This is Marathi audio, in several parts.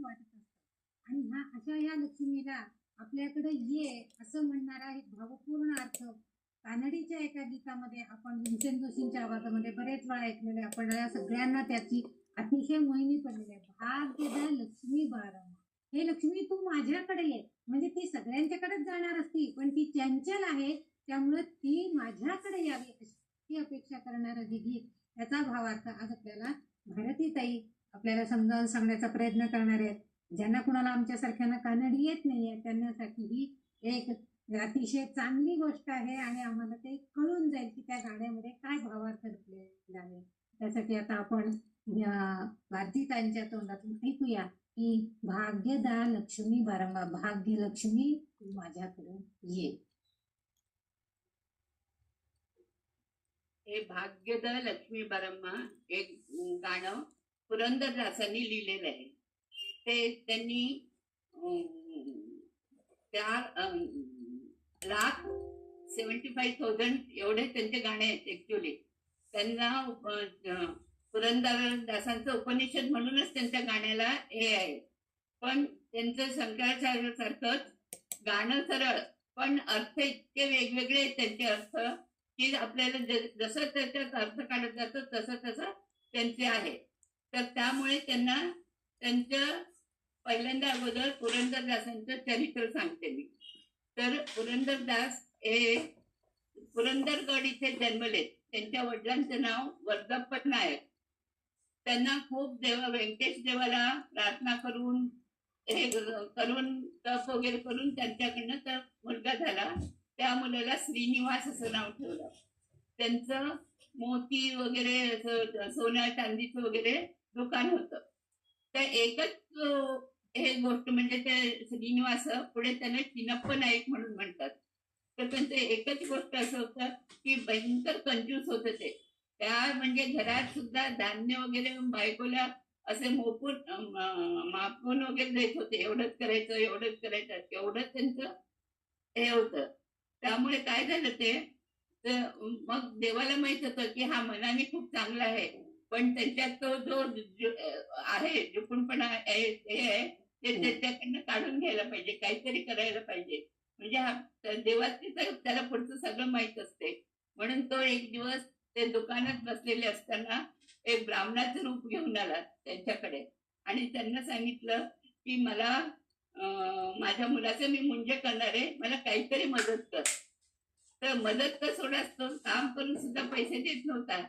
वाटत असतं. आणि अशा या लक्ष्मीला आपल्याकडे ये असं म्हणणारा एक भावपूर्ण अर्थ कानडीच्या एका गीतामध्ये आपण भीमसेन जोशींच्या आवाजामध्ये बरेच वेळा ऐकलेले. आपण या सगळ्यांना त्याची अतिशय मोहिनी पडलेली आहे. भाग्यदा लक्ष्मी बारम्मा, हे लक्ष्मी तू माझ्याकडे ये. म्हणजे ती सगळ्यांच्याकडेच जाणार असती, पण ती चंचल आहे, त्यामुळे ती माझ्याकडे यावी अशी अपेक्षा करणारं हे गीत, त्याचा भावार्थ आज आपल्याला भारतीताई आपल्याला समजावून सांगण्याचा प्रयत्न करणार आहेत. ज्यांना कुणाला आमच्यासारख्यांना कानडी येत नाहीये त्यांच्यासाठी ही एक अतिशय चांगली गोष्ट आहे आणि आम्हाला ते कळून जाईल की त्या गाण्यामध्ये काय भावार्थ लपलेला आहे. त्यासाठी आता आपण भारतीताईंच्या तोंडातून ऐकूया की भाग्यदा लक्ष्मी बारंबा, भाग्य लक्ष्मी तू माझ्याकडून ये. हे भाग्यदा लक्ष्मी बारम्मा एक गाणं पुरंदरदासांनी लिहिलेलं आहे. ते त्यांनी 4,75,000 एवढे त्यांचे गाणे आहेत. ऍक्च्युली त्यांना पुरंदरदासांचं उपनिषद म्हणूनच त्यांच्या गाण्याला हे आहे. पण त्यांचं शंकराचार्यासारखंच गाणं सरळ, पण अर्थ इतके वेगवेगळे आहेत त्यांचे अर्थ की आपल्याला जसं त्याच्यात अर्थ काढत जातो तसं तसं त्यांचे आहे. तर त्यामुळे त्यांना त्यांचं पहिल्यांदा अगोदर पुरंदरदासांचं चरित्र सांगते मी. तर पुरंदरदास हे पुरंदरगड इथे जन्मले. त्यांच्या वडिलांचं नाव वर्धप्पत नायक. त्यांना खूप व्यंकटेश देवाला प्रार्थना करून हे करून तप वगैरे करून त्यांच्याकडनं तर मुलगा झाला. त्या मुलाला श्रीनिवास असं नाव ठेवलं. त्यांचं मोती वगैरे सोन्या चांदीचं वगैरे दुकान होतं. तर एकच हे गोष्ट म्हणजे ते श्रीनिवास पुढे त्याने चिनप्प नाईक म्हणून म्हणतात. तर त्यांचं एकच गोष्ट असं होतं की भयंकर कंजूस होतं ते. त्या म्हणजे घरात सुद्धा धान्य वगैरे बायकोला असे मापून वगैरे देत होते. एवढंच करायचं एवढंच करायचं एवढंच त्यांचं हे होतं. त्यामुळे काय झालं ते, मग देवाला माहित होतं की हा मनाने खूप चांगला आहे, पण त्यांच्यात तो जो आहे जुकूनपणा हे आहे ते त्याच्याकडनं काढून घ्यायला पाहिजे, काहीतरी करायला पाहिजे. म्हणजे हा देवाची त्याला पुढचं सगळं माहित असते. म्हणून तो एक दिवस ते दुकानात बसलेले असताना एक ब्राह्मणाचं रूप घेऊन आला त्यांच्याकडे आणि त्यांना सांगितलं की मला माझ्या मुलाचं मी मुंज करणार आहे, मला काहीतरी मदत कर. तर मदत तर सोडा, तो काम करून सुद्धा पैसे देत नव्हता.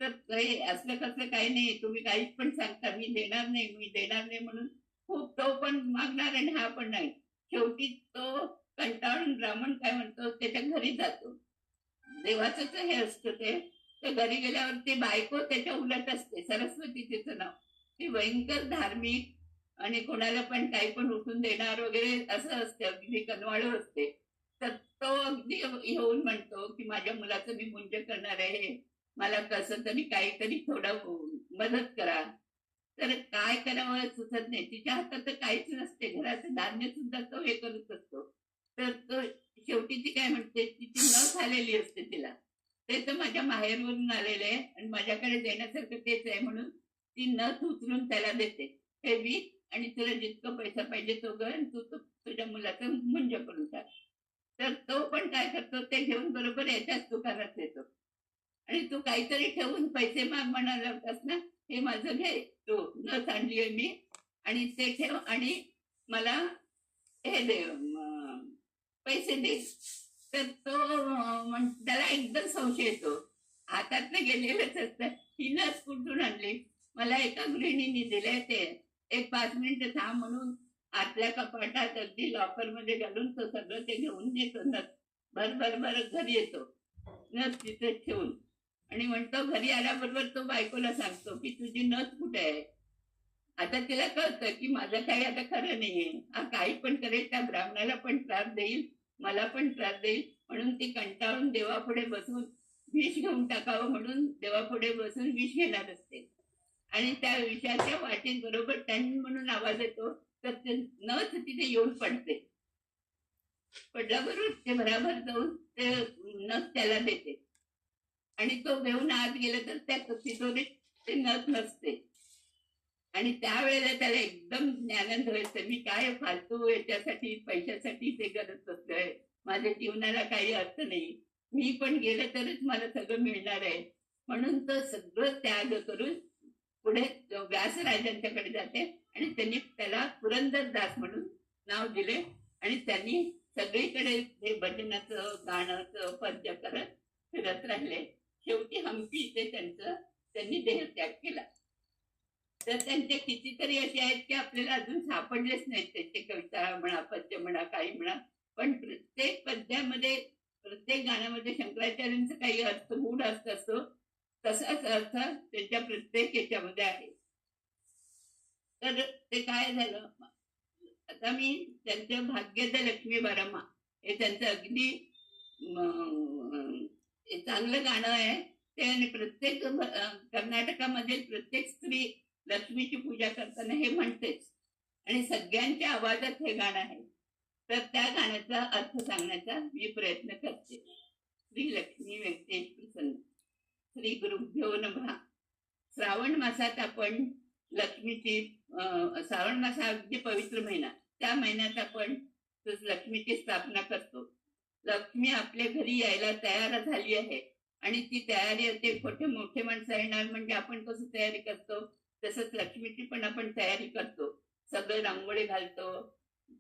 तर काही असलं कसलं काही नाही, तुम्ही काहीच पण सांगता मी देणार नाही मी देणार नाही म्हणून खूप तो पण मागणार आणि हा पण नाही. शेवटी तो कंटाळून ब्राह्मण काय म्हणतो त्याच्या घरी जातो. देवाचं हे असतं ते. तर घरी गेल्यावर ते बायको त्याच्या उलट असते, सरस्वती तिचं नाव. ती भयंकर धार्मिक आणि कोणाला पण काही पण उठून देणार वगैरे असं असते, अगदी कनवाळू असते. तर तो अगदी येऊन म्हणतो की माझ्या मुलाचं मी मुंज करणार आहे, मला कसं तरी काहीतरी थोडं मदत करा. तर काय करावं सुचत नाही. तिच्या हातात तर काहीच नसते, घराचं धान्य सुद्धा तो हे करत असतो. तर तो शेवटी ती काय म्हणते, तिची नस आलेली असते तिला. ते तर माझ्या माहेरवरून आलेले आहे आणि माझ्याकडे देण्यासारखं तेच आहे म्हणून ती नस उचलून त्याला देते, हे विक आणि तुला जितकं पैसा पाहिजे तो कर, तू तुझ्या मुलाचं मुंज करून टाक. तर तो पण काय करतो, ते घेऊन बरोबर याच्याच दुकानात येतो आणि तू काहीतरी ठेवून पैसे माग म्हणाला होतास ना, हे माझं घे, तू नस आणलीये मी आणि ते ठेव आणि मला हे दे, पैसे दे. तर तो त्याला एकदम संशय येतो, हातात गेलेलंच असतं. ही नस कुठून आणली, मला एका गृहिणीने दिले, ते एक 5 मिनिटं थांब म्हणून आतल्या कपाटात अगदी लॉकर मध्ये घालून तो सगळं ते घेऊन येतो. नस भर घरी येतो, नस तिथे ठेवून आणि म्हणतो, घरी आल्याबरोबर तो बायकोला सांगतो की तुझी नस कुठे आहे. आता तिला कळतं की माझं काही आता खरं नाहीये, हा काही पण करेल, त्या ब्राह्मणाला पण त्रास देईल, मला पण त्रास देईल. म्हणून ती कंटाळून देवापुढे बसून विष घेऊन टाकावं म्हणून देवापुढे बसून विष घेणार असते आणि त्या विषाच्या वाटेत बरोबर टन म्हणून आवाज येतो. तर ते नस तिथे येऊन पडते. पडल्याबरोबर ते भराभर जाऊन ते नस त्याला देते आणि तो घेऊन आत गेला तर त्या तिजोरीत ते नस नसते आणि त्यावेळेला त्याला एकदम ज्ञानंद व्हायचं, मी काय फालतू याच्यासाठी पैशासाठी ते करत असतोय, माझ्या जीवनाला काही अर्थ नाही, मी पण गेलं तरच मला सगळं मिळणार आहे. म्हणून तो सगळं त्याग करून पुढे व्यासराजांच्याकडे जाते आणि त्यांनी त्याला पुरंदरदास म्हणून नाव दिले आणि त्यांनी सगळीकडे हे भजनाचं गाण्याचं पद्य करत फिरत राहिले. शेवटी हम्पी ते त्यांनी देहत्याग केला. तर त्यांचे कितीतरी असे आहेत की आपल्याला अजून सापडलेच नाहीत. त्यांचे कविता म्हणा, पद्य म्हणा, काही म्हणा, पण प्रत्येक पद्यामध्ये, प्रत्येक गाण्यामध्ये शंकराचार्यांचा काही अर्थ गूढ अर्थ असतो, तसाच अर्थ त्यांच्या प्रत्येक याच्यामध्ये आहे. तर ते काय झालं, आता मी त्यांचं भाग्यद लक्ष्मी बरमा हे त्यांचं अगदी चांगलं गाणं आहे ते. आणि प्रत्येक कर्नाटकामधील प्रत्येक स्त्री लक्ष्मीची पूजा करताना हे म्हणतेच आणि सगळ्यांच्या आवाजात हे गाणं आहे. तर त्या गाण्याचा अर्थ सांगण्याचा मी प्रयत्न करते. श्री लक्ष्मी व्यंकटेश प्रसन्न. श्री गुरुभ्यो नमः. श्रावण मासात आपण लक्ष्मीची, श्रावण मास हा अगदी पवित्र महिना, त्या महिन्यात आपण लक्ष्मीची स्थापना करतो. लक्ष्मी आपल्या घरी यायला तयार झाली आहे आणि ती तयारी होते. मोठे मोठे माणसं येणार म्हणजे आपण कसं तयारी करतो, तसंच लक्ष्मीची पण आपण तयारी करतो. सगळं रांगोळी घालतो,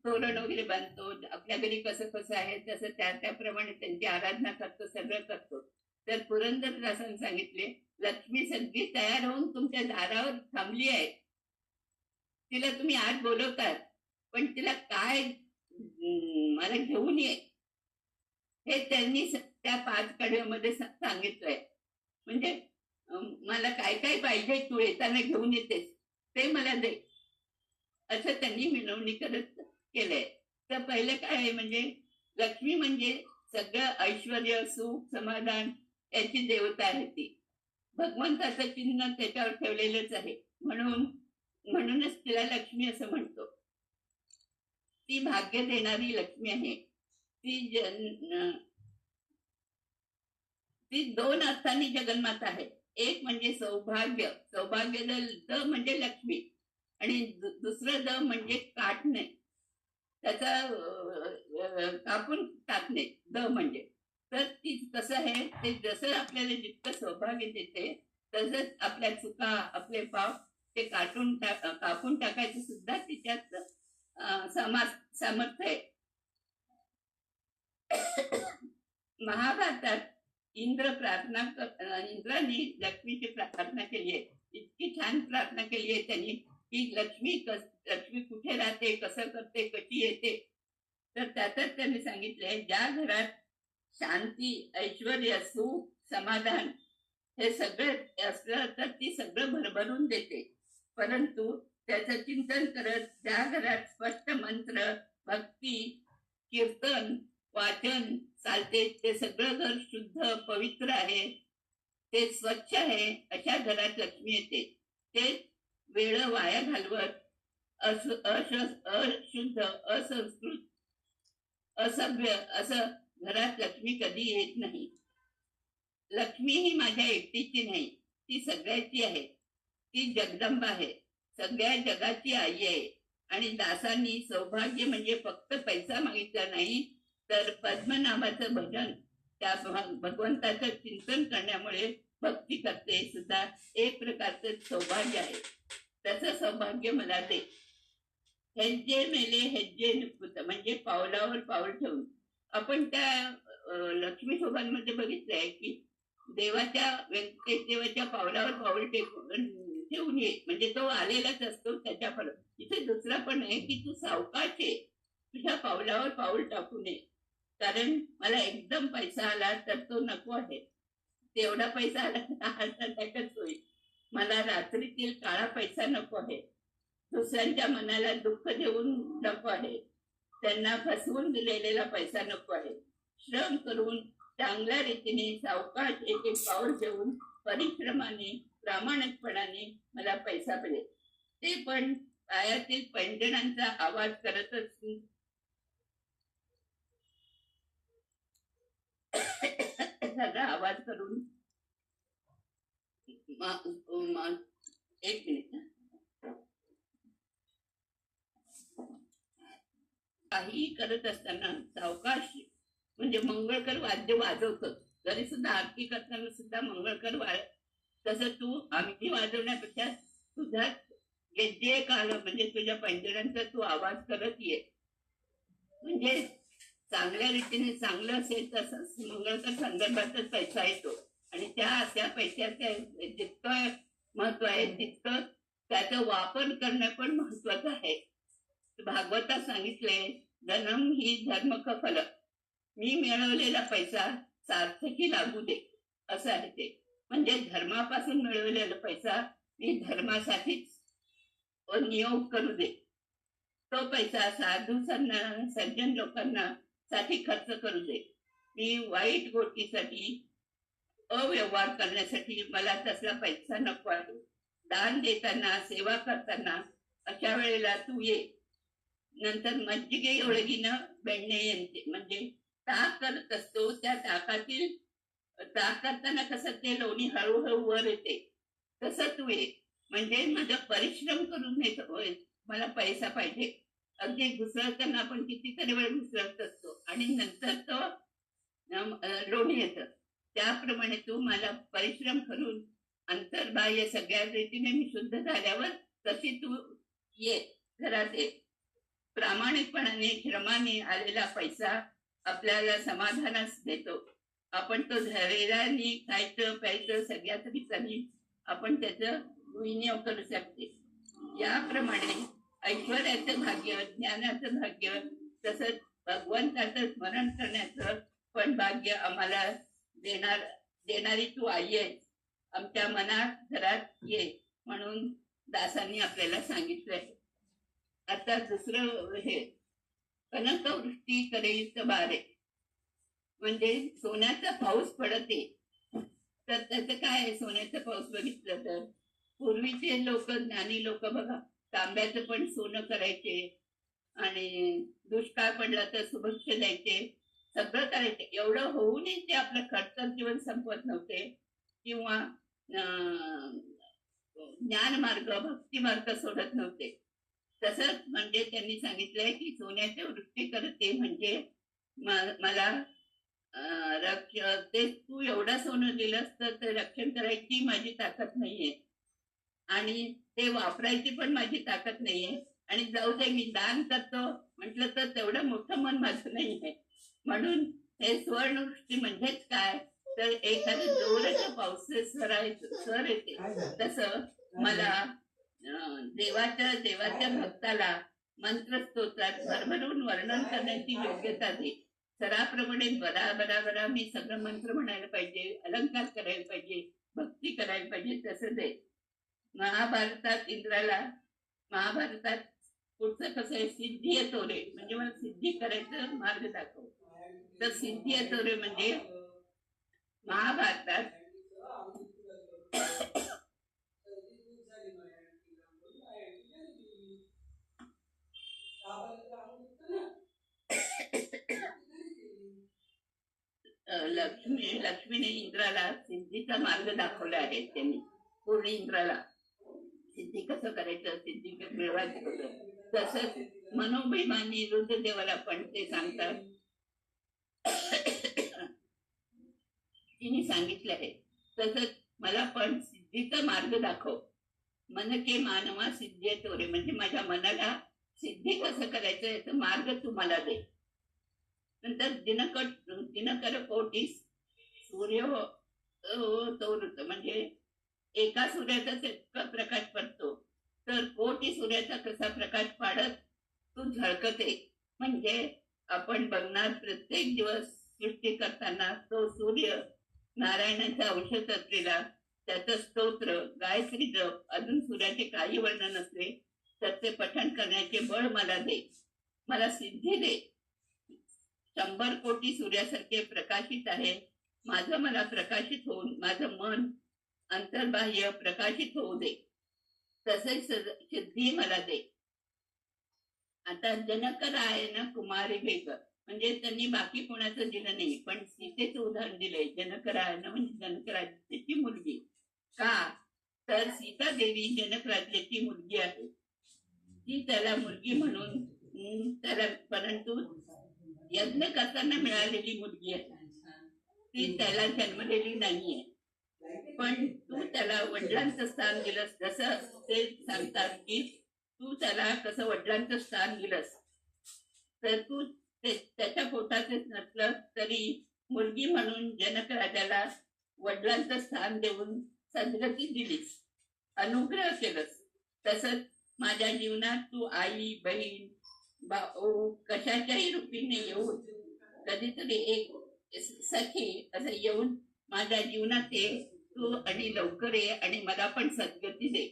तोरण वगैरे बांधतो, आपल्या घरी कसं कसं आहे तसं त्याप्रमाणे त्यांची आराधना करतो, सगळं करतो. तर पुरंदरदासांनी सांगितले, लक्ष्मी सगळी तयार होऊन तुमच्या दारावर थांबली आहे, तिला तुम्ही आज बोलवतात, पण तिला काय मला घेऊन ये हे त्यांनी त्या 5 कडव्यामध्ये सांगितलंय. म्हणजे मला काय काय पाहिजे तू येताना घेऊन येतेस ते मला दे, असं त्यांनी विनवणी करत केलंय. तर पहिलं काय आहे, म्हणजे लक्ष्मी म्हणजे सगळं ऐश्वर्य, सुख, समाधान याची देवता आहे. ती भगवंताचं चिन्ह त्याच्यावर ठेवलेलंच आहे, म्हणूनच तिला लक्ष्मी असं म्हणतो. ती भाग्य देणारी लक्ष्मी आहे. ती 2 अर्थांनी जगन्माता आहे. एक म्हणजे सौभाग्य, सौभाग्य द म्हणजे लक्ष्मी, आणि दुसरं द म्हणजे काटणे, त्याचा कापून टाकणे, द म्हणजे. तर ती कसं आहे, ते जसं आपल्याला जितकं सौभाग्य देते तसंच आपल्या चुका, आपले पाप ते कापून टाकायचं सुद्धा तिच्यात सामर्थ्य आहे. महाभारतात इंद्राने लक्ष्मीची प्रार्थना केली आहे. इतकी छान प्रार्थना केली आहे त्यांनी की लक्ष्मी कुठे राहते, कसं करते, कशी येते. तर त्यातच त्यांनी सांगितलंय, ज्या घरात शांती, ऐश्वर्य, सुख, समाधान हे सगळं असलं तर ती सगळं भरभरून देते. परंतु त्याचं चिंतन करत ज्या घरात स्पष्ट मंत्र, भक्ती, कीर्तन, वाचन चालते, ते सगळं घर शुद्ध, पवित्र आहे, ते स्वच्छ आहे, अशा घरात लक्ष्मी येते. ते वेळ वाया घालवत अशुद्ध, असंस्कृत, असभ्य असं घरात लक्ष्मी कधी येत नाही. लक्ष्मी ही माझ्या एकटीची नाही, ती सगळ्याची आहे. ती जगदंबा आहे, सगळ्या जगाची आई आहे. आणि दासांनी सौभाग्य म्हणजे फक्त पैसा मागितला नाही, तर पद्मनाभाचं भजन, त्या भगवंताचं चिंतन करण्यामुळे भक्ती करते सुद्धा एक प्रकारचं सौभाग्य आहे. त्याचं सौभाग्य मला दे. हेज्जे मेले हेज्जे निपुत, म्हणजे पावलावर पाऊल ठेवून. आपण त्या लक्ष्मी शोभांमध्ये बघितलंय की देवाच्या, व्यंकटेश देवाच्या पावलावर पाऊल ठेवून ये, म्हणजे तो आलेलाच असतो त्याच्याकडे. इथे दुसरा पण आहे की तू सावकाश ये, तुझ्या पावलावर पाऊल टाकू नये, कारण मला एकदम पैसा आला तर तो नको आहे. तेवढा पैसा आला त्याच्याच होईल. मला रात्रीतील काळा पैसा नको आहे. दुसऱ्यांच्या मनाला दुःख देऊन नको आहे. त्यांना फसवून दिलेला पैसा नको आहे. श्रम करून चांगल्या रीतीने सावकाश एक एक पाऊल घेऊन परिश्रमाने, प्रामाणिकपणाने मला पैसा मिळेल. ते पण पायातील पैंजणांचा आवाज करतच सगळा आवाज करून. एक मिनिट. काहीही करत असताना सावकाश म्हणजे मंगळकर वाद्य वाजवतो. तरी सुद्धा आरती करताना सुद्धा मंगळकर तसं तू आमची वाजवण्यापेक्षा तुझा जे काल म्हणजे तुझ्या पैंजणांचा तू आवाज करत ये. म्हणजे चांगल्या रीतीने चांगलं असेल तसं मंगळकर संदर्भातच पैसा येतो. आणि त्या पैशाचं जितकं महत्व आहे तितकं त्याचा वापर करणं पण महत्वाचं आहे. भागवतात सांगितले, धनम ही धर्म फल, मी मिळवलेला पैसा सार्थकी लागू दे, असं आहे ते. म्हणजे धर्मापासून मिळवलेला पैसा मी धर्मासाठीच नियोग करू दे. तो पैसा साधू सज्जन लोकांना साठी खर्च करू दे. मी वाईट गोष्टीसाठी अव्यवहार करण्यासाठी मला तसला पैसा नको आहे. दान देताना सेवा करताना अशा वेळेला तू ये. नंतर मज्जिगे ओळगीनं बेंडणे यांचे म्हणजे ताक करत असतो, त्या ताकातील ताक करताना कसं ते लोणी हळूहळू वर येते तसं तू ये. म्हणजे माझा परिश्रम करून येतो, मला पैसा पाहिजे. अगदी घुसळताना आपण कितीतरी वेळ घुसळत असतो आणि नंतर तो लोणी येतं. त्याप्रमाणे तू मला परिश्रम करून अंतर्बाह्य सगळ्या रीतीने मी शुद्ध झाल्यावर तशी तू ये घरात ये. प्रामाणिकपणाने श्रमाने आलेला पैसा आपल्याला समाधानच देतो. आपण तो धैर्याने खायचं प्यायचं सगळ्याच ठिकाणी आपण त्याचं विनियोग करू शकते. याप्रमाणे ऐश्वर्याचं भाग्य, ज्ञानाचं भाग्य, तसंच भगवंताचं स्मरण करण्याचं पण भाग्य आम्हाला देणारी तू आई आहे. आमच्या मनात घरात ये म्हणून दासांनी आपल्याला सांगितलंय. आता दुसरं हे कनकवृष्टी करेयुक्त बारे, म्हणजे सोन्याचा पाऊस पडते. तर त्याचं काय आहे? सोन्याचा पाऊस बघितलं तर पूर्वीचे लोक, ज्ञानी लोक बघा, तांब्याचं पण सोनं करायचे आणि दुष्काळ पडला तर सुभिक्ष द्यायचे, सगळं करायचे. एवढं होऊनही ते आपलं खडतर जीवन संपवत नव्हते किंवा ज्ञान मार्ग भक्ती मार्ग सोडत नव्हते. तसंच म्हणजे त्यांनी सांगितलंय की सोन्याची वृत्ती करते म्हणजे मला ते तू एवढं सोनं दिलंस तर ते रक्षण करायची माझी ताकद नाहीये आणि ते वापरायची पण माझी ताकद नाहीये. आणि जाऊ दे मी दान करतो म्हटलं तर तेवढं मोठं मन माझं नाहीये. म्हणून हे सुवर्णवृष्टी म्हणजेच काय तर एखादं जोराचं पाऊस सर येते तसं मला देवाच्या भक्ताला मंत्र स्तोत्रात भरभरून वर्णन करण्याची योग्यता दे. सराप्रमाणे बरा बरा बरा मी सगळं मंत्र म्हणायला पाहिजे, अलंकार करायला पाहिजे, भक्ती करायला पाहिजे, तसं दे. महाभारतात पुढचं कसं आहे, सिद्धी तोरे म्हणजे मला सिद्धी करायचं मार्ग दाखव. तर सिद्धी तोरे म्हणजे महाभारतात लक्ष्मीने इंद्राला सिद्धीचा मार्ग दाखवला आहे. त्यांनी पूर्ण इंद्राला सिद्धी कसं करायचं, सिद्धी मिळवायचं कसं, तसंच मनोभिमानी रुद्रदेवाला पण ते सांगतात. तिने सांगितलं आहे तसंच मला पण सिद्धीचा मार्ग दाखव. मन के मानवा सिद्धी तोरे म्हणजे माझ्या मनाला सिद्धी कसं करायचं याचा मार्ग तू मला दे. नंतर दिनकर कोटी सूर्य तोरत म्हणजे एका सूर्याचाच इतका प्रकाश पडतो तर कोटी सूर्याचा कसा प्रकाश पाडत तू झळकते. म्हणजे आपण बघणार प्रत्येक दिवस सृष्टी करताना तो सूर्य नारायणाचा औषध असलेला त्याचं स्तोत्र गायत्री जप, अजून सूर्याचे काही वर्णन असले तर ते पठण करण्याचे बळ मला दे. मला सिद्धी दे. 100 कोटी सूर्यासारखे प्रकाशित आहे माझं, मला प्रकाशित होऊन माझं मन अंतर्बाह्य प्रकाशित होऊ दे. तसेच सिद्धी मला दे. आता जनकर आहे ना कुमारी बेग म्हणजे त्यांनी बाकी कोणाचं दिलं नाही पण सीतेचं उदाहरण दिलंय. जनकरायनं म्हणजे जनकराज्याची मुलगी. का तर सीता देवी जनकराज्याची मुलगी आहे. ती त्याला मुलगी म्हणून तर परंतु यज्ञ करताना मिळालेली मुलगी आहे ती त्याला जन्मलेली नाहीये. पण तू त्याला वडिलांचं स्थान दिलंस. जसं ते सांगतात की तू त्याला कसं वडिलांचं स्थान दिलंस, तर तू त्याच्या पोटातच नसलं तरी मुलगी म्हणून जनक राजाला वडिलांचं स्थान देऊन सद्गती दिलीस, अनुग्रह केलंस. तसंच माझ्या जीवनात तू आई, बहीण, भाऊ कशाच्याही रूपीने येऊन कधीतरी एक सखी असं येऊन माझ्या जीवनात ये तू आणि लवकर ये आणि मला पण सद्गती दे.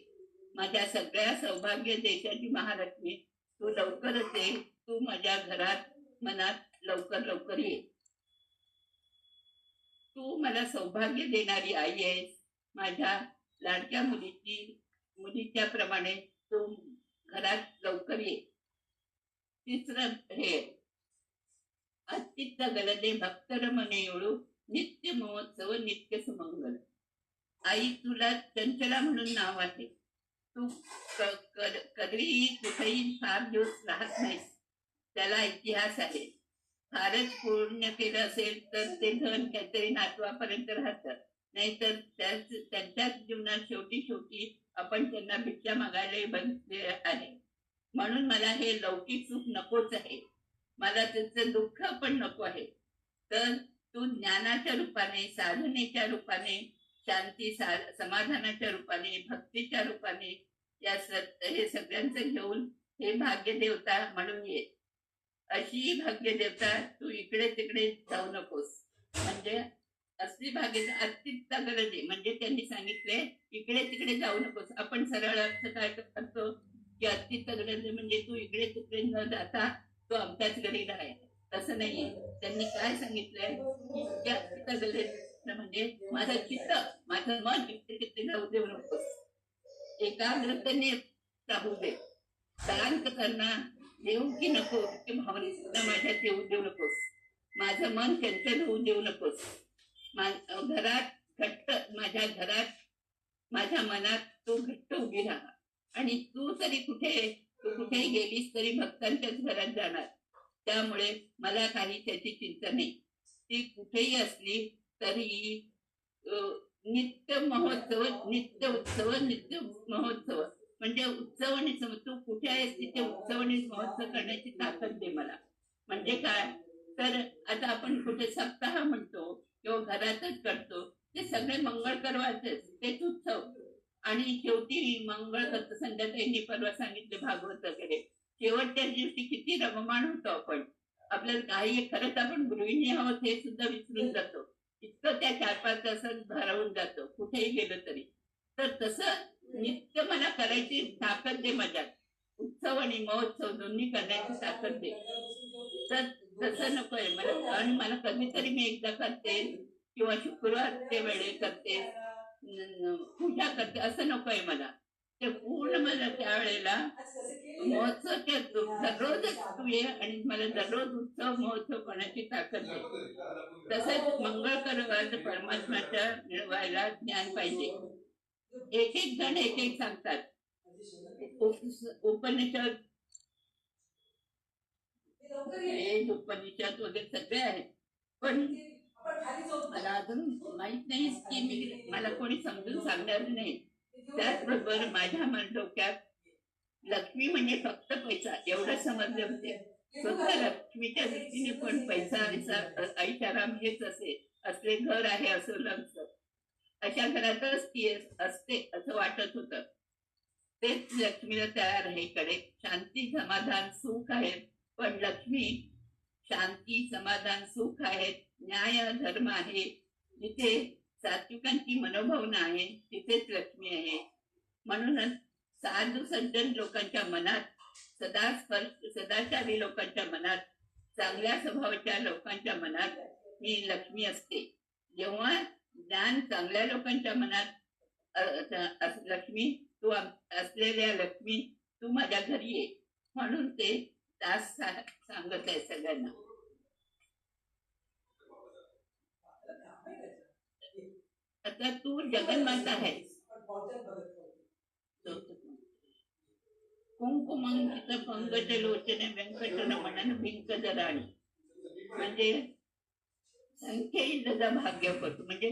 माझ्या सगळ्या सौभाग्य देशाची महालक्ष्मी तू लवकरच ये. तू माझ्या घरात मनात लवकर लवकर ये. तू मला सौभाग्य देणारी आई आहेस. माझ्या लाडक्या मुलीच्या प्रमाणे तू घरात लवकर ये. तिसरं हे अत्युत्त गलदे भक्तर मने एवढू नित्य महोत्सव नित्य सुमंगल. आई तुला चंचला म्हणून नाव आहे. तू कधीही कुठेही फार दिवस राहत नाहीस. त्याला इतिहास आहे. फारच पुण्य केलं असेल तर ते धन काहीतरी नातवापर्यंत राहतं, नाहीतर त्यांच्याच जीवनात शेवटी शेवटी आपण त्यांना भिक्षा मागायला बनले आहे. म्हणून मला हे लौकिक सुख नकोच आहे. मला त्याचं दुःख पण नको आहे. तर तू ज्ञानाच्या रूपाने, साधनेच्या रूपाने, शांती समाधानाच्या रूपाने, भक्तीच्या रूपाने हे सगळ्यांचं घेऊन हे भाग्य देवता म्हणून ये. अशी भाग्य देवता तू इकडे तिकडे जाऊ नकोस. म्हणजे असली भाग्य अत्युत्त गरज म्हणजे त्यांनी सांगितले इकडे तिकडे जाऊ नकोस. आपण सरळ अर्थ काय करतो की अत्युत्त गरज म्हणजे तू इकडे तिकडे न जाता तो आमच्याच घरी राहाय. तसं नाहीये. त्यांनी काय सांगितलंय की अत्युत्त गरज म्हणजे माझं चित्त, माझं मन इकडे तिकडे जाऊ देऊ नकोस. एकाग्रतेने राहू दे. शांत करणार देऊ की नको की भावने सुद्धा माझ्यात येऊ देऊ नकोस. माझं मन चंचल होऊ देऊ नकोस. माझ्या घरात माझ्या मनात तू घट्ट उभी राहा. आणि तू कुठेही गेलीस तरी भक्तांच्याच घरात जाणार. त्यामुळे मला काही त्याची चिंता नाही. ती कुठेही असली तरी नित्य महोत्सव, नित्य उत्सव, नित्य महोत्सव म्हणजे उत्सव आणि तू कुठे आहेस तिथे उत्सव आणि महोत्सव करण्याची ताकद दे मला. म्हणजे काय तर आता आपण कुठे सप्ताह म्हणतो किंवा घरातच करतो, ते सगळे मंगळ करवायचे तेच उत्सव. आणि शेवटी मंगळ करतो. संध्याकाळी परवा सांगितले भागवत वगैरे शेवटच्या दिवशी किती रममाण होतो आपण. आपल्याला काही खरंच आपण गृहिणी आहोत हे सुद्धा विसरून जातो. इतकं त्या 4-5 तासात भरवून जातो कुठेही गेलं तरी. तर तसं नित्य मला करायची ताकद दे माझ्यात. उत्सव आणि महोत्सव दोन्ही करण्याची ताकद दे. तर तसं नकोय मला. आणि मला कधीतरी मी एकदा करते किंवा शुक्रवारचे वेळे करते, पूजा करते, असं नकोय मला. ते पूर्ण मला त्यावेळेला महोत्सवच्या दररोजच तू ये आणि मला दररोज उत्सव महोत्सव करण्याची ताकद दे. तसंच मंगळ करवायला परमात्म्याच्या मिळवायला ज्ञान पाहिजे. एक एक जण एक एक सांगतात. उपनिषद उपनिषद वगैरे सगळे आहेत. पण मला अजून माहित नाही की मला कोणी समजून सांगणार नाही. त्याचबरोबर माझ्या डोक्यात लक्ष्मी म्हणजे फक्त पैसा एवढं समजले होते. स्वतः लक्ष्मीच्या दृष्टीने पण पैसा ऐशाराम हेच असले घर आहे असं लग्न अशा घरातच ती असते असं वाटत होतं. तेच लक्ष्मीला तयार आहे. कडे शांती समाधान सुख आहेत. पण लक्ष्मी शांती समाधान सुख आहेत. न्याय धर्म आहे. जिथे सात्विकांची मनोभावना आहे तिथेच लक्ष्मी आहे. म्हणूनच साधू सज्जन लोकांच्या मनात, सदाचारी लोकांच्या मनात, चांगल्या स्वभावाच्या लोकांच्या मनात ही लक्ष्मी असते. जेव्हा ज्ञान चांगल्या लोकांच्या मनात लक्ष्मी तू असलेल्या लक्ष्मी तू माझ्या घरी ये म्हणून ते दास सांगत आहे सगळ्यांना. आता तू जगन्माता आहेस. कुंकुमंकित पंकज लोचने व्यंकटरमणन भिंकदराणी. म्हणजे संख्येला भाग्य करतो, म्हणजे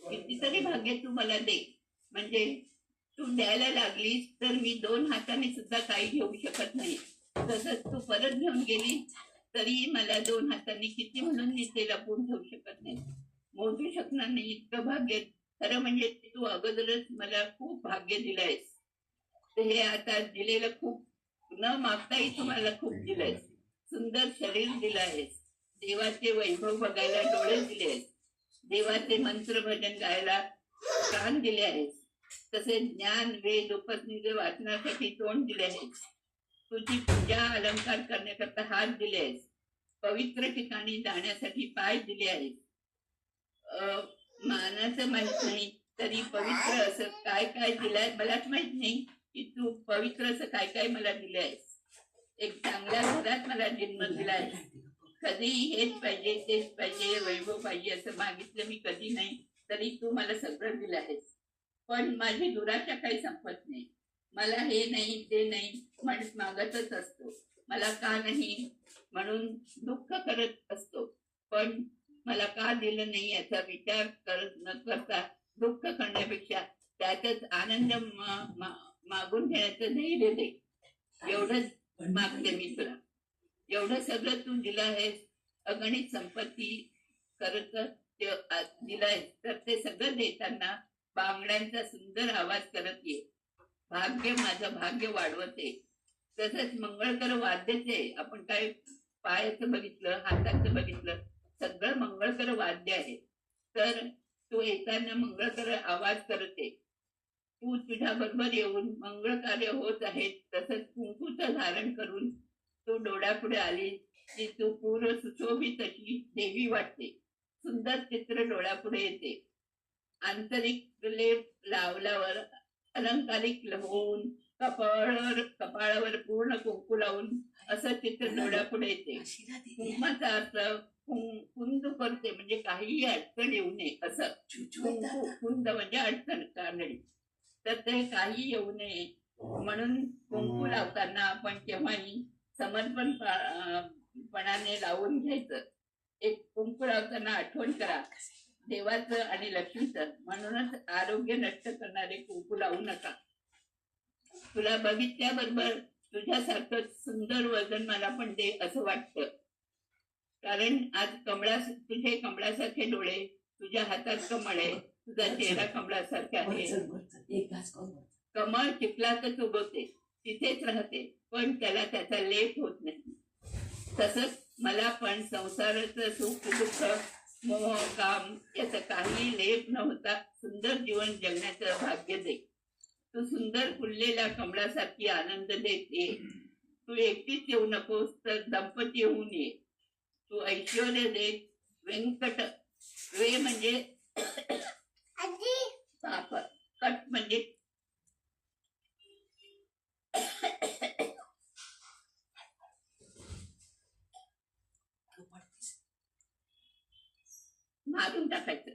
कितीतरी भाग्य तू मला दे. म्हणजे तू द्यायला लागलीस तर मी 2 हाताने सुद्धा काही घेऊ शकत नाही. तसंच तू परत घेऊन गेली तरी मला 2 हातांनी किती म्हणून मी ते लपवून ठेवू शकत नाही, मोजू शकणार नाही इतकं भाग्य. खरं म्हणजे तू अगोदरच मला खूप भाग्य दिलंयस. तर हे आता दिलेलं खूप न मागताही तुम्हाला खूप दिलंयस. सुंदर शरीर दिलं आहेस, देवाचे वैभव बघायला डोळे दिले आहेत, देवाचे मंत्र भजन गायला कान दिले आहेत, तसेच ज्ञान वेद उपनिषद वाचण्यासाठी तोंड दिले आहेत, तुझी पूजा अलंकार करण्याकरता हात दिले आहेत, पवित्र ठिकाणी जाण्यासाठी पाय दिले आहेत. मानाचं माहित नाही तरी पवित्र असं काय काय दिलंय मलाच माहित नाही की तू पवित्र असं काय काय मला दिलं आहेस. एक चांगल्या घरात मला जन्म दिलाय. कधी हेच पाहिजे तेच पाहिजे वैभव पाहिजे असं मागितलं मी कधी नाही, तरी तू मला सगळं दिलं आहेस. पण माझी दुराशा काही संपत नाही. मला हे नाही ते नाही म्हणत मागतच असतो. मला का नाही म्हणून दुःख करत असतो. पण मला का दिलं नाही याचा विचार करत न करता दुःख करण्यापेक्षा त्यातच आनंद मागून घेण्याचं धैर्य दे. एवढंच मागते मी तुला. एवढं सगळं तू दिलं आहेस, अगणित संपत्ती करत दिलाय, तर ते सगळं देताना बांगड्यांचा सुंदर आवाज करत ये. भाग्य माझं भाग्य वाढवते. तसंच मंगळकर वाद्याचे आपण काय पायाचं बघितलं हाताचं बघितलं सगळं मंगळकर वाद्य आहे. तर तू येताना मंगळकर आवाज करते. तू तुझ्या बरोबर येऊन मंगळ कार्य होत आहे. तसंच कुंकूचं धारण करून तू डोळ्यापुढे आली की तू पूर्ण सुशोभित अशी देवी वाटते. सुंदर चित्र डोळ्यापुढे येते. आंतरिक लेप लावल्यावर अलंकारिक होऊन कपाळावर पूर्ण कुंकू लावून असं चित्र डोळ्यापुढे येते. कुंकुमाचा अर्थ कुंद करते म्हणजे काहीही अडचण येऊ नये असं. कुंद म्हणजे अडचण कानडी, तर ते काही येऊ नये म्हणून कुंकू लावताना आपण केव्हाही समर्पणपणाने लावून घ्यायचं. एक कुंकू लावताना आठवण करा देवाचं आणि लक्ष्मीचं. म्हणूनच आरोग्य नष्ट करणारे कुंकू लावू नका. तुला बघितल्याबरोबर तुझ्यासारखं सुंदर वजन मला पण दे असं वाटतं. कारण आज तुझे कमळासारखे डोळे, तुझ्या हातात कमळ आहे, तुझा चेहरा कमळासारखा आहे. कमळ चिखलातच उगवते, तिथेच राहते, पण त्याला त्याचा लेप होत नाही. तसंच मला पण संसाराचं सुख दुःख मोह काम याचा काही लेप न होता सुंदर जीवन जगण्याचं भाग्य दे. तू सुंदर फुललेल्या कमळासारखी आनंद देते. तू एकटीच येऊ नकोस तर दंपती येऊन ये. तू ऐश्वर्य दे. व्यंकट वे म्हणजे पाप, कट म्हणजे मारून टाकायचं.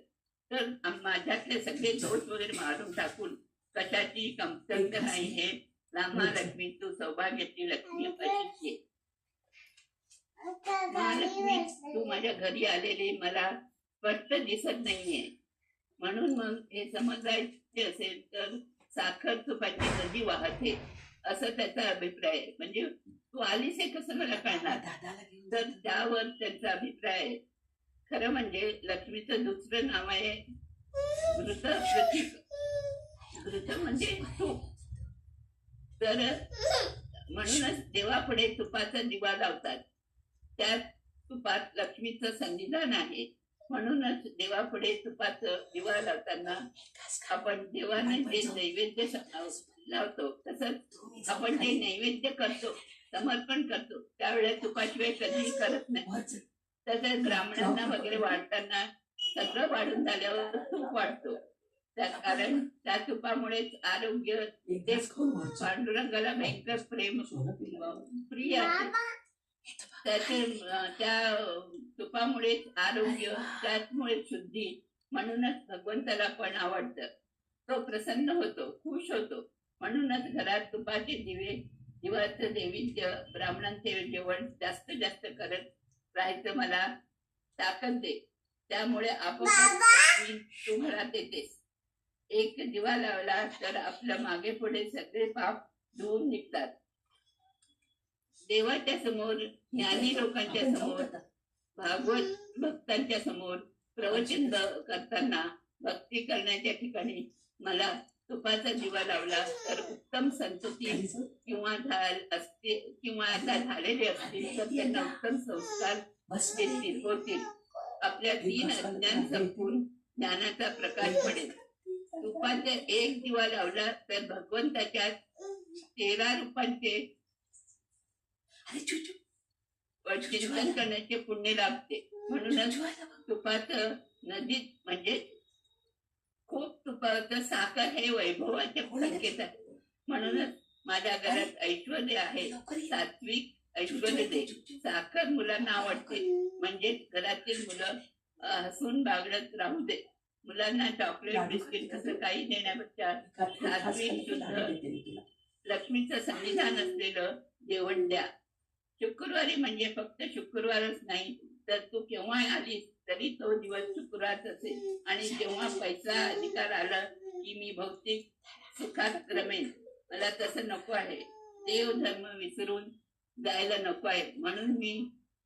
तर माझ्यातले सगळे दोष वगैरे मारून टाकून कशाची कमतरता नाही. हे महालक्ष्मी तू सौभाग्याची लक्ष्मी अशीच आहे. महालक्ष्मी तू माझ्या घरी आलेली मला स्पष्ट दिसत नाहीये. म्हणून मग हे समजायचे असेल तर साखर तुपाची नदी वाहते असं त्याचा अभिप्राय आहे. म्हणजे तू आलीस हे कसं मला कळणार, तर त्यावर त्यांचा अभिप्राय आहे. खरं म्हणजे लक्ष्मीचं दुसरं नाव आहे घृत प्रतीक. घृत म्हणजे तूप. तर म्हणूनच देवापुढे तुपाचा दिवा लावतात. त्या तुपात लक्ष्मीचं सन्निधान आहे. म्हणूनच देवापुढे तुपाचं दिवा लावताना आपण देवाने जे नैवेद्य लावतो तसंच आपण जे नैवेद्य करतो समर्पण करतो त्यावेळेस तुपाशिवाय कधीही करत नाही. तसंच ब्राह्मणांना वगैरे वाढताना सगळं वाढून झाल्यावर तूप वाढतो. कारण त्या तुपामुळेच आरोग्य पांडुरंगाला भयंकर प्रिय आहे. त्या तुपामुळेच आरोग्य, त्याचमुळे शुद्धी. म्हणूनच भगवंताला पण आवडतं. तो प्रसन्न होतो, खुश होतो. म्हणूनच घरात तुपाचे दिवे दिवाचं नैवेद्य ब्राह्मणांचे जेवण जास्तीत जास्त करत राहायचं मला ताकद दे. त्यामुळे आपोआप तू घरात येतेस. एक दिवा लावला तर आपल्या मागे पुढे सगळे पाप धुवून निघतात. देवाच्या समोर, ज्ञानी लोकांच्या समोर, भागवत भक्तांच्या समोर प्रवचन करताना भक्ती करण्याच्या ठिकाणी मला तुपाचा दिवा लावला तर उत्तम संतती किंवा आता झालेले असतील तर त्यांना उत्तम संस्कार होतील. आपल्या 3 अज्ञान संपून ज्ञानाचा प्रकाश पडेल. तुपाचा एक दिवा लावला तर भगवंताच्या 13 रूपांचे चिंतन करण्याचे पुण्य लाभते. म्हणूनच तुपाचं नदीत म्हणजे खूप तुपाचं साखर हे वैभवाचे संकेत आहे. म्हणूनच माझ्या घरात ऐश्वर्य आहे, सात्विक ऐश्वर्य दे. साखर मुलांना आवडते म्हणजे घरातील मुलं हसून बागडत राहू दे. मुलांना चॉकलेट बिस्किट असं काही देण्यापेक्षा सात्विक शुद्ध लक्ष्मीचं संविधान असलेलं जेवण द्या. शुक्रवारी म्हणजे फक्त शुक्रवारच नाही तर तू केव्हा आलीस तरी तो दिवस शुक्रवारच असेल. आणि जेव्हा पैसा अधिकार आला की मी भौतिक सुखात रमेन. मला तसं नको आहे. देव धर्म विसरून जायला नको आहे. म्हणून मी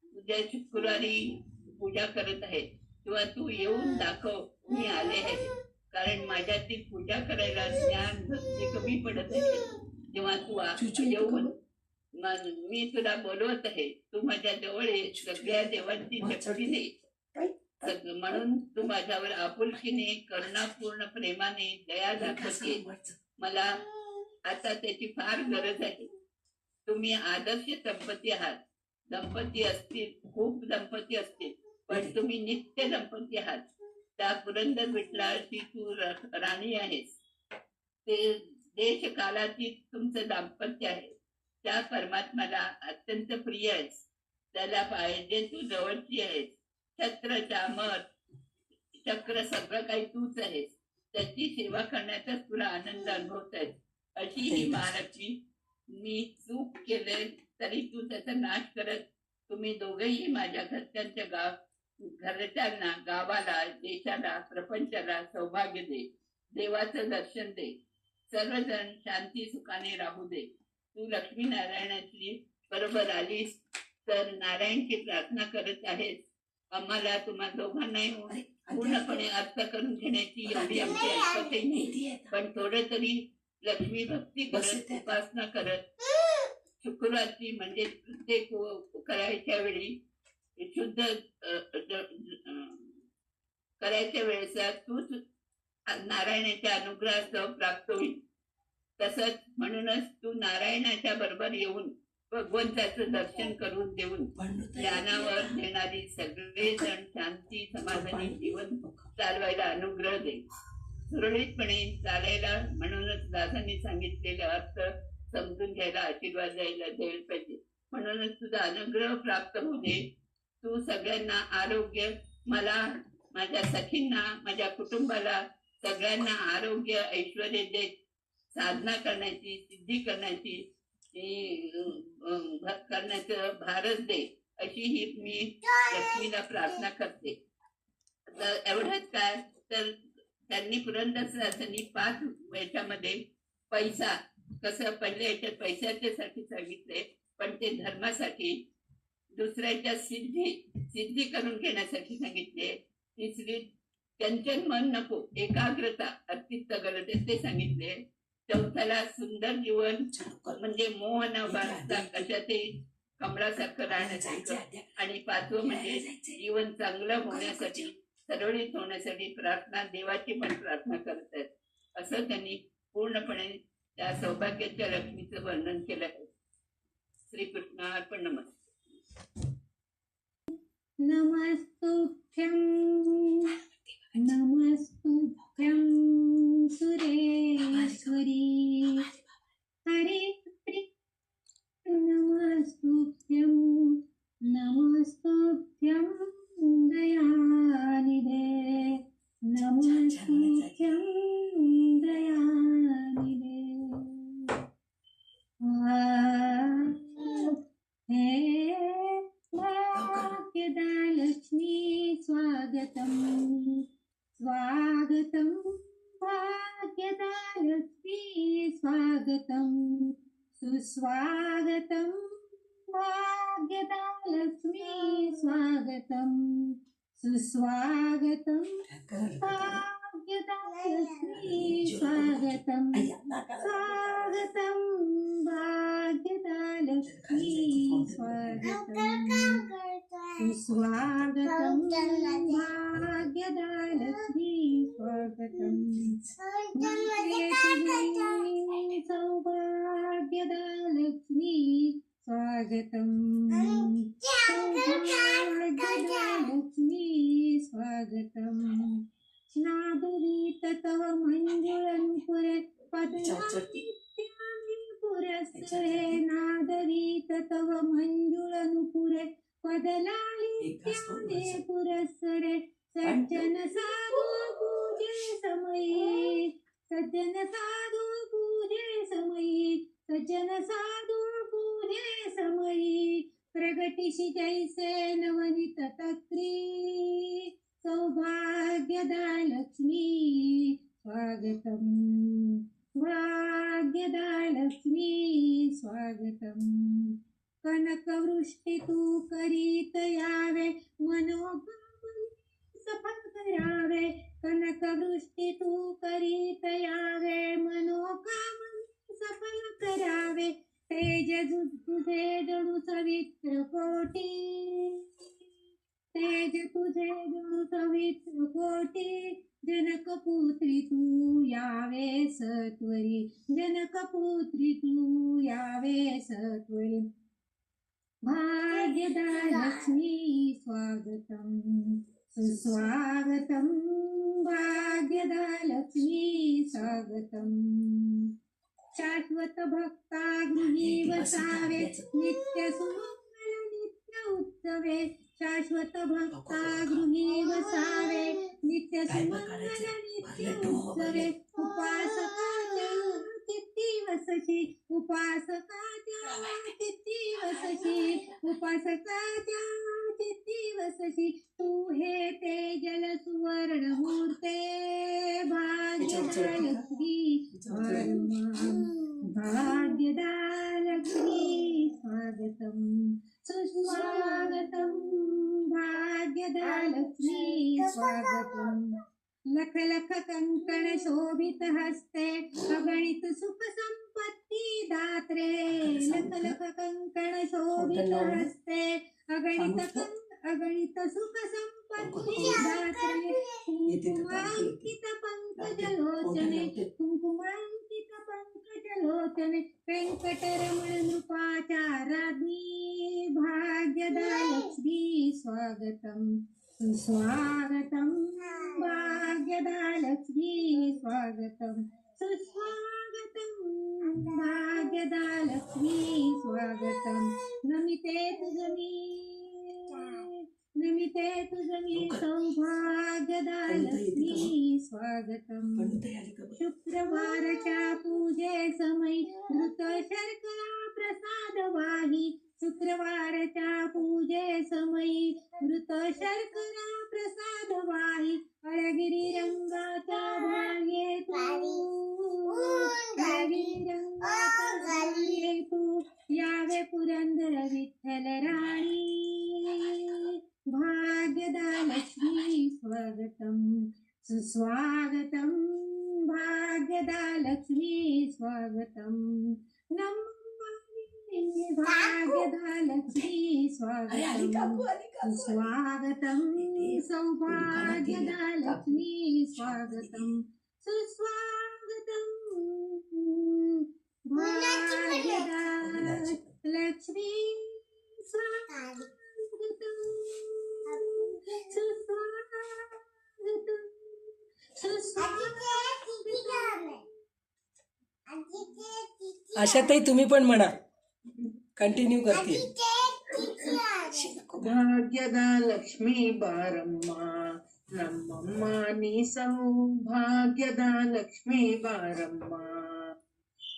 तुझ्या शुक्रवारी पूजा करत आहे. किंवा तू येऊन दाखव मी आले आहे. कारण माझ्यातील पूजा करायला ज्ञान भक्ती कमी पडत आहे. जेव्हा तू येऊन मी तुला बोलवत आहे. तू माझ्या जवळ ये. सगळ्या देवांची शक्ती दे. म्हणून तू माझ्यावर आपुलकीने करुणापूर्ण प्रेमाने दया दाखवते. मला आता त्याची फार गरज आहे. तुम्ही आदर्श दंपती आहात. दंपती असतील, खूप दंपती असतील, पण तुम्ही नित्य दंपती आहात. त्या पुरंदर विठ्ठलाची तू राणी आहेस. ते देश कालाची तुमचं दाम्पत्य आहे. त्या परमात्म्याला अत्यंत प्रिय आहेस. त्याला पाहिजे तू जवळची आहेस. छत्र चामर चक्र सगळं काही तूच आहेस. त्याची सेवा करण्याचाच तुला आनंद अनुभवत आहेस. अशी ही महालक्ष्मी मी चूक केले तरी तू त्याचा नाश करत तुम्ही दोघेही माझ्या घरच्यांना, गावाला, देशाला, प्रपंचाला सौभाग्य दे. देवाचं दर्शन दे. सर्वजण शांती सुखाने राहू दे. तू लक्ष्मी नारायणाची बरोबर आलीस तर नारायणची प्रार्थना करत आहेस. आम्हाला तुम्हा दोघांनाही पूर्णपणे अर्थ करून घेण्याची एवढी आमची ऐकतही नाही. पण थोडं तरी लक्ष्मी भक्ती करत, उपासना करत, शुक्रवारची म्हणजे प्रत्येक करायच्या वेळी शुद्ध करायच्या वेळेस तूच नारायणाच्या अनुग्रहासह प्राप्त होईल. तसंच म्हणूनच तू नारायणाच्या बरोबर येऊन भगवंताचं दर्शन करून देऊन ज्ञानावर देणारी सगळे जण शांती समाधानी जीवन चालवायला अनुग्रह दे. सुरळीतपणे चालायला म्हणूनच दादांनी सांगितलेले अर्थ समजून घ्यायला आशीर्वाद द्यायला पाहिजे. म्हणूनच तुझा अनुग्रह प्राप्त होऊ दे. तू सगळ्यांना आरोग्य, मला, माझ्या सखींना, माझ्या कुटुंबाला सगळ्यांना आरोग्य ऐश्वर दे. साधना करण्याची, सिद्धी करण्याची करण्याचं भारच दे. अशी ही मी लक्ष्मीला प्रार्थना करते. एवढंच काय तर त्यांनी पुरंदरदासांनी 5 याच्यामध्ये पैसा कसं पहिल्या याच्यात पैशाच्यासाठी सांगितले, पण ते धर्मासाठी, दुसऱ्याच्या सिद्धी करून घेण्यासाठी सांगितले. तिसरी चंचल मन नको, एकाग्रता अतित्त गरज ते सांगितले. चौथ्याला सुंदर जीवन म्हणजे मोह न बांधता कशातही कमळासारखं राहण्यासाठी. आणि 5वं म्हणजे जीवन चांगलं होण्यासाठी, सुरळीत होण्यासाठी प्रार्थना, देवाची पण प्रार्थना करत आहेत. असं त्यांनी पूर्णपणे त्या सौभाग्याच्या लक्ष्मीचं वर्णन केलं आहे. श्रीकृष्ण अर्पण. नमस्तुभ्यं नमस्तुभ्यं सुरेश्वरी हरे नमस्तुभ्यं नमस्तुभ्यं दयानिधे नमस्तुभ्यं दयानिधे. हे भाग्यदा लक्ष्मी स्वागतम स्वागतम भाग्यदा लक्ष्मी स्वागतम सुस्वागतम भाग्यदा लक्ष्मी स्वागतम सुस्वागतम भाग्यदा लक्ष्मी स्वागतम स्वागतम भाग्यदा लक्ष्मी स्वागतम सुस्वागतम भाग्यदा लक्ष्मी स्वागतम सौभाग्यदा लक्ष्मी स्वागतम सौभाग्यदा लक्ष्मी स्वागतम नादवीत तव मंजुळंकुरे पदनाट्यानि पुरस्सरे नादवीत तव मंजुळंकुरे पदलालित्यानि पुरस्सरे सज्जन साधु पूजे समये सज्जन साधु पूजे समये सज्जन साधु पूजे समये प्रगटिषि जैसे नवनीत तत्री सौभाग्यदा लक्ष्मी स्वागतम भाग्यदा लक्ष्मी स्वागतम कनकवृष्टी तू करीत यावे मनोकामना सफल करावे कनकवृष्टी तू करीत यावे मनोकामना सफल करावे तेज तुझे जणू सवित्र कोटी तेज तुझे जणू सवित्र कोटी जनकपुत्री तू यावे सत्वरी जनकपुत्री तू यावे सत्वरी भाग्यदा लक्ष्मी स्वागतम सुस्वागतम भाग्यदा लक्ष्मी स्वागतम शाश्वत भक्ता गृही वसावे नित्य सुमंगल नित्य उत्सवे शाश्वत भक्ता गृही वसावे नित्य सुमंगल नित्य उत्सवे उपासकाच्या चित्ती वसशी उपासकाच्या चित्ती वसशी उपासकाच्या चित्ती वसशी तू हे तेजल सुवर्ण मूर्ते भाग्यदा लक्ष्मी भाग्यदा लक्ष्मी स्वागतम सुस्वागतम भाग्यदा लक्ष्मी स्वागतम लख लख कंकण शोभित हस्ते अगणित सुख संपत्ती दात्रे लख लख कंकण शोभित हस्ते अगणित सुख संपत्ती दात्रे कुंकुमांकित पंकज लोचने कुंकुमांकित पंकज लोचने वेंकटरमण नृपाच्या राज्ञी भाग्यदा लक्ष्मी स्वागतम सुस्वागतम भाग्यदा लक्ष्मी स्वागतम सुस्वागतम भाग्यदा लक्ष्मी स्वागतम नमिते तुझमी सौभाग्यदा लक्ष्मी स्वागतम शुक्रवारच्या पूजे समयी घृत शर्करा प्रसाद वाही शुक्रवारच्या पूजे समयी घृत शर्करा प्रसाद वाही अळगिरी रंगाच्या भाग्ये तू अळगिरी रंगाच्या भाग्ये तू यावे पुरंदर विठ्ठल राणी भाग्यदा लक्ष्मी स्वागतम सुस्वागतम भाग्यदा लक्ष्मी स्वागतम नमो भाग्यदा लक्ष्मी स्वागतम सुस्वागतम सौभाग्यदा लक्ष्मी स्वागतम सुस्वागतम भाग्यदा लक्ष्मी स्वागतम आशाताई तुम्ही पण म्हणा कंटिन्यू करते भाग्यदा लक्ष्मी बारम्मा नಮ್ಮಮ್ಮ ನೀ ಸೌಭಾಗ್ಯದ ಲಕ್ಷ್ಮೀ ಬಾರಮ್ಮ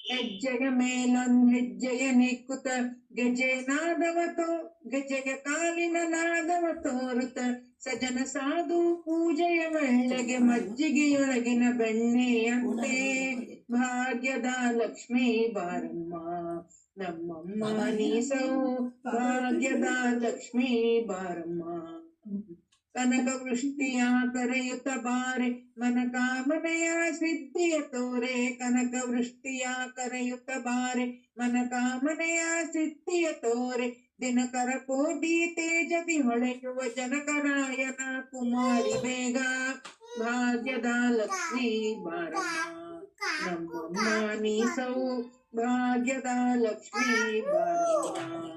ಹೆಜ್ಜೆಯ ಮೇಲೊಂದ್ ಹೆಜ್ಜೆಯ ನಿಕ್ಕುತ್ತ ಗೆಜೆಯ ನಾದವತೋ ಗೆಜೆಯ ಕಾಲಿನ ನಾದವ ತೋರುತ್ತ ಸಜನ ಸಾಧು ಪೂಜೆಯ ವೇಳೆಗೆ ಮಜ್ಜಿಗೆಯೊಳಗಿನ ಬೆಣ್ಣೆಯಂತೆ ಭಾಗ್ಯದ ಲಕ್ಷ್ಮೀ ಬಾರಮ್ಮ ನಮ್ಮಮ್ಮ ನೀಸೌ ಭಾಗ್ಯದ ಲಕ್ಷ್ಮೀ ಬಾರಮ್ಮ ಕನಕ ವೃಷ್ಟಿಯ ಕರೆಯುತ್ತ ಬಾರೆ ಮನಕಾಮನೆಯ ಸಿದ್ಧಿಯ ತೋರೆ ಕನಕ ವೃಷ್ಟಿಯ ಕರೆಯುತ್ತ ಬಾರೆ ಮನಕಾಮನೆಯ ಸಿದ್ಧಿಯ ತೋರೆ ದಿನಕರ ಕೋಟಿ ತೇಜದಿ ಹೊಳೆಯುವ ಜನಕರಾಯನ ಕುಮಾರಿ ಬೇಗ ಭಾಗ್ಯದ ಲಕ್ಷ್ಮೀ ಬಾರಮ್ಮ ನಮ್ಮಮ್ಮ ನೀಸೌ ಭಾಗ್ಯದ ಲಕ್ಷ್ಮೀ ಬಾರಮ್ಮ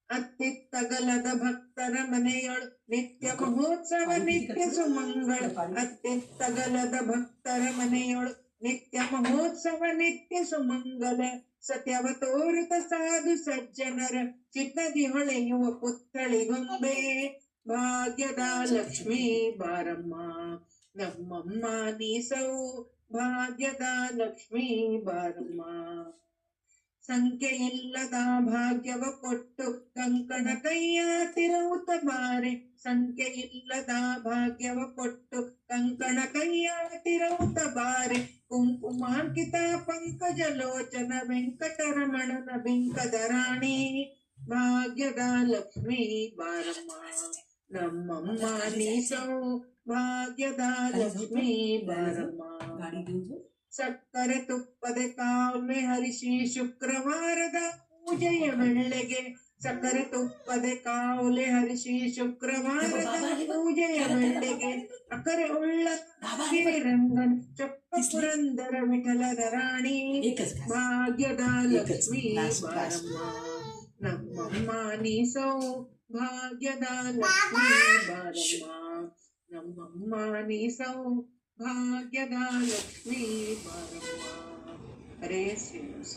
ಅತ್ತಿತ್ತಗಲದ ಭಕ್ತರ ಮನೆಯೊಳು ನಿತ್ಯ ಮಹೋತ್ಸವ ನಿತ್ಯ ಸುಮಂಗಳ ಅತ್ತಿತ್ತಗಲದ ಭಕ್ತರ ಮನೆಯೊಳು ನಿತ್ಯ ಮಹೋತ್ಸವ ನಿತ್ಯ ಸುಮಂಗಲ ಸತ್ಯವ ತೋರುತ ಸಾಧು ಸಜ್ಜನರ ಚಿತ್ತದಿ ಹೊಳೆಯುವ ಪುತ್ಥಳಿಗೊಂಬೆ ಭಾಗ್ಯದ ಲಕ್ಷ್ಮೀ ಬಾರಮ್ಮ ನಮ್ಮಮ್ಮ ನೀಸೌ ಭಾಗ್ಯದ ಲಕ್ಷ್ಮೀ ಬಾರಮ್ಮ ಸಂಖ್ಯೆ ಇಲ್ಲದ ಭಾಗ್ಯವ ಕೊಟ್ಟು ಕಂಕಣ ಕೈಯ ತಿರುವುತ ಬಾರೆ ಸಂಖ್ಯೆ ಇಲ್ಲದ ಭಾಗ್ಯವ ಕೊಟ್ಟು ಕಂಕಣ ಕೈಯ ತಿರುವುತ ಬಾರೆ ಕುಂಕುಮಾಂಕಿತ ಪಂಕಜ ಲೋಚನ ವೆಂಕಟರಮಣನ ಬಿಂಕದ ರಾಣಿ ಭಾಗ್ಯದ ಲಕ್ಷ್ಮೀ ಬಾರಮ್ಮ ನಮ್ಮಮ್ಮ ನೀಸೌ ಭಾಗ್ಯದ ಲಕ್ಷ್ಮೀ ಬಾರಮ್ಮ ಸಕ್ಕರೆ ತುಪ್ಪದೆ ಕಾವ್ಲೆ ಹರಿಸಿ ಶುಕ್ರವಾರದ ಪೂಜೆಯ ವೇಳೆಗೆ ಸಕ್ಕರೆ ತುಪ್ಪದೆ ಕಾವ್ಲೆ ಹರಿಸಿ ಶುಕ್ರವಾರದ ಪೂಜೆಯ ವೇಳೆಗೆ ಅಕರೆ ಉಳ್ಳ ಗಿರಿರಂಗನ್ ಚೊಕ್ಕ ಪುರಂದರ ವಿಠಲದ ರಾಣಿ ಭಾಗ್ಯದ ಲಕ್ಷ್ಮೀ ಬಾರಮ್ಮ ನಮ್ಮಮ್ಮ ನೀಸೌ ಭಾಗ್ಯದ ಲಕ್ಷ್ಮೀ ಬಾರಮ್ಮ ನಮ್ಮಮ್ಮ ನೀಸೌ ಭಾಗ್ಯದ ಲಕ್ಷ್ಮೀ ಬಾರಮ್ಮ ಹರೇ ಶ್ರೀನಿವಾಸ